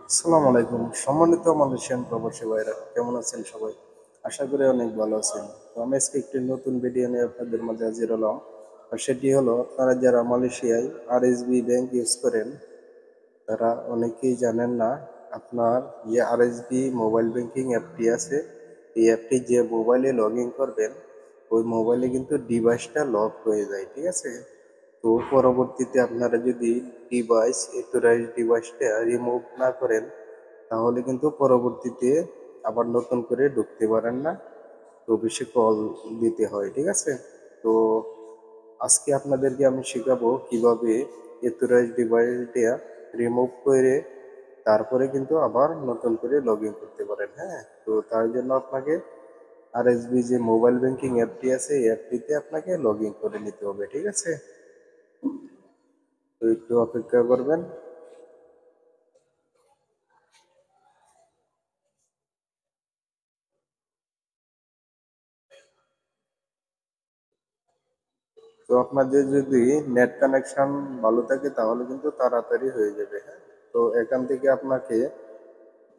আসসালামু আলাইকুম সম্মানিত মালয়েশিয়ান প্রবাসী ভাইরা, কেমন আছেন সবাই? আশা করি অনেক ভালো আছেন। তো আমি আজকে একটি নতুন ভিডিও নিয়ে আপনাদের মাঝে হাজির হলাম। আর সেটি হলো, আপনারা যারা মালয়েশিয়ায় আরএসবি ব্যাংক ইউজ করেন তারা অনেকেই জানেন না, আপনার যে আরএসবি মোবাইল ব্যাংকিং অ্যাপটি আছে, এই অ্যাপটি যে মোবাইলে লগ ইন করবেন ওই মোবাইলে কিন্তু ডিভাইসটা লক হয়ে যায়, ঠিক আছে? তো পরবর্তীতে আপনারা যদি অথরাইজড ডিভাইসটা রিমুভ না করেন তাহলে কিন্তু পরবর্তীতে আবার নতুন করে ঢুকতে পারেন না। তো অফিসে কল দিতে হয়, ঠিক আছে? তো আজকে আপনাদেরকে আমি শেখাবো কিভাবে অথরাইজড ডিভাইসটা রিমুভ করে তারপরে কিন্তু আবার নতুন করে লগ ইন করতে পারেন। হ্যাঁ, তো তার জন্য আপনাকে আরএসবি যে মোবাইল ব্যাংকিং অ্যাপটি আছে এই অ্যাপটিতে আপনাকে লগ ইন করে নিতে হবে, ঠিক আছে? তো একটু অপেক্ষা করবেন। তো আপনাদের যদি নেট কানেকশন ভালো থাকে তাহলে কিন্তু তাড়াতাড়ি হয়ে যাবে। হ্যাঁ, তো এখান থেকে আপনাকে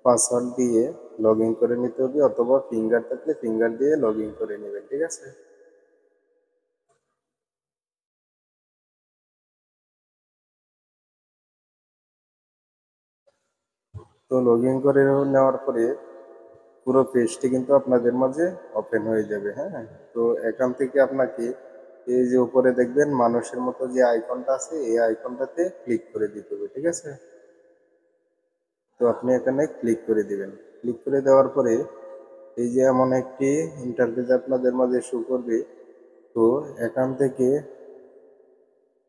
পাসওয়ার্ড দিয়ে লগ ইন করে নিতে হবে, অথবা ফিঙ্গার থাকলে ফিঙ্গার দিয়ে লগ ইন করে নেবেন, ঠিক আছে? তো লগ ইন করে নেওয়ার পরে পুরো পেজটি কিন্তু আপনাদের মাঝে ওপেন হয়ে যাবে। হ্যাঁ, তো এখান থেকে আপনাকে এই যে উপরে দেখবেন মানুষের মতো যে আইকনটা আছে এই আইকনটাতে ক্লিক করে দিতে হবে, ঠিক আছে? তো আপনি এখানে ক্লিক করে দিবেন। ক্লিক করে দেওয়ার পরে এই যে এমন একটি ইন্টারফেস আপনাদের মাঝে শো করবে। তো এখান থেকে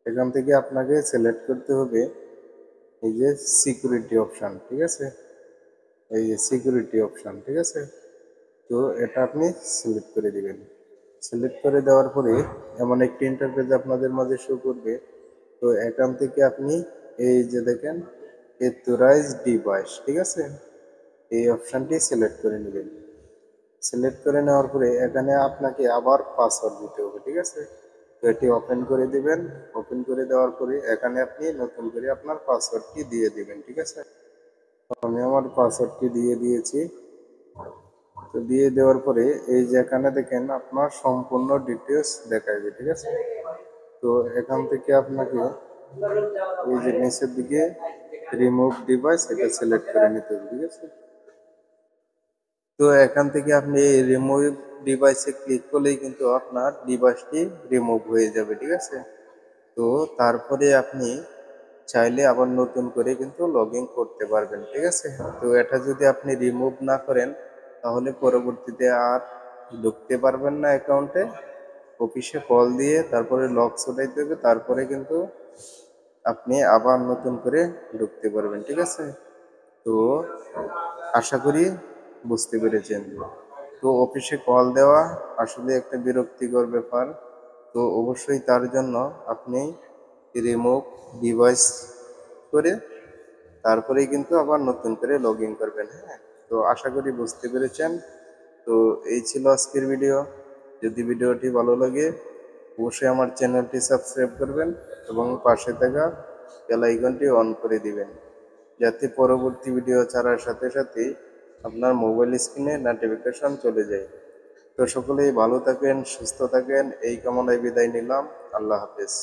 এখান থেকে আপনাকে সিলেক্ট করতে হবে এই যে সিকিউরিটি অপশান, ঠিক আছে? এই যে সিকিউরিটি অপশান, ঠিক আছে? তো এটা আপনি সিলেক্ট করে দিবেন। সিলেক্ট করে দেওয়ার পরে এমন একটি ইন্টারফেস আপনাদের মাঝে শো করবে। তো এখান থেকে আপনি এই যে দেখেন এথরাইজ ডিভাইস, ঠিক আছে, এই অপশানটি সিলেক্ট করে নেবেন। সিলেক্ট করে নেওয়ার পরে এখানে আপনাকে আবার পাসওয়ার্ড দিতে হবে, ঠিক আছে? তো এটি ওপেন করে দিবেন। ওপেন করে দেওয়ার পরে এখানে আপনি নতুন করে আপনার পাসওয়ার্ডটি দিয়ে দিবেন, ঠিক আছে? তো আমি আমার পাসওয়ার্ডটি দিয়ে দিয়েছি। তো দিয়ে দেওয়ার পরে এই যে এখানে দেখেন আপনার সম্পূর্ণ ডিটেলস দেখাইবে, ঠিক আছে? তো এখান থেকে আপনাকে এই যে নিচের দিকে রিমুভ ডিভাইস এটা সিলেক্ট করে নিতে হবে, ঠিক আছে? তো এখান থেকে আপনি এই রিমুভ ডিভাইসে ক্লিক করলেই কিন্তু আপনার ডিভাইসটি রিমুভ হয়ে যাবে, ঠিক আছে? তো তারপরে আপনি চাইলে আবার নতুন করে কিন্তু লগ ইন করতে পারবেন, ঠিক আছে? তো এটা যদি আপনি রিমুভ না করেন তাহলে পরবর্তীতে আর ঢুকতে পারবেন না অ্যাকাউন্টে। অফিসে কল দিয়ে তারপরে লক ছড়াইতে হবে, তারপরে কিন্তু আপনি আবার নতুন করে ঢুকতে পারবেন, ঠিক আছে? তো আশা করি বুঝতে পেরেছেন। তো অফিসে কল দেওয়া আসলে একটা বিরক্তিকর ব্যাপার। তো অবশ্যই তার জন্য আপনি রিমুভ ডিভাইস করে তারপরেই কিন্তু আবার নতুন করে লগ ইন করবেন। হ্যাঁ, তো আশা করি বুঝতে পেরেছেন। তো এই ছিল আজকের ভিডিও। যদি ভিডিওটি ভালো লাগে অবশ্যই আমার চ্যানেলটি সাবস্ক্রাইব করবেন এবং পাশে থাকা বেল আইকনটি অন করে দিবেন, যাতে পরবর্তী ভিডিও ছাড়ার সাথে সাথেই আপনার মোবাইল স্ক্রিনে নোটিফিকেশন চলে যায়। তো সকলেই ভালো থাকেন, সুস্থ থাকেন, এই কামনায় বিদায় নিলাম। আল্লাহ হাফেজ।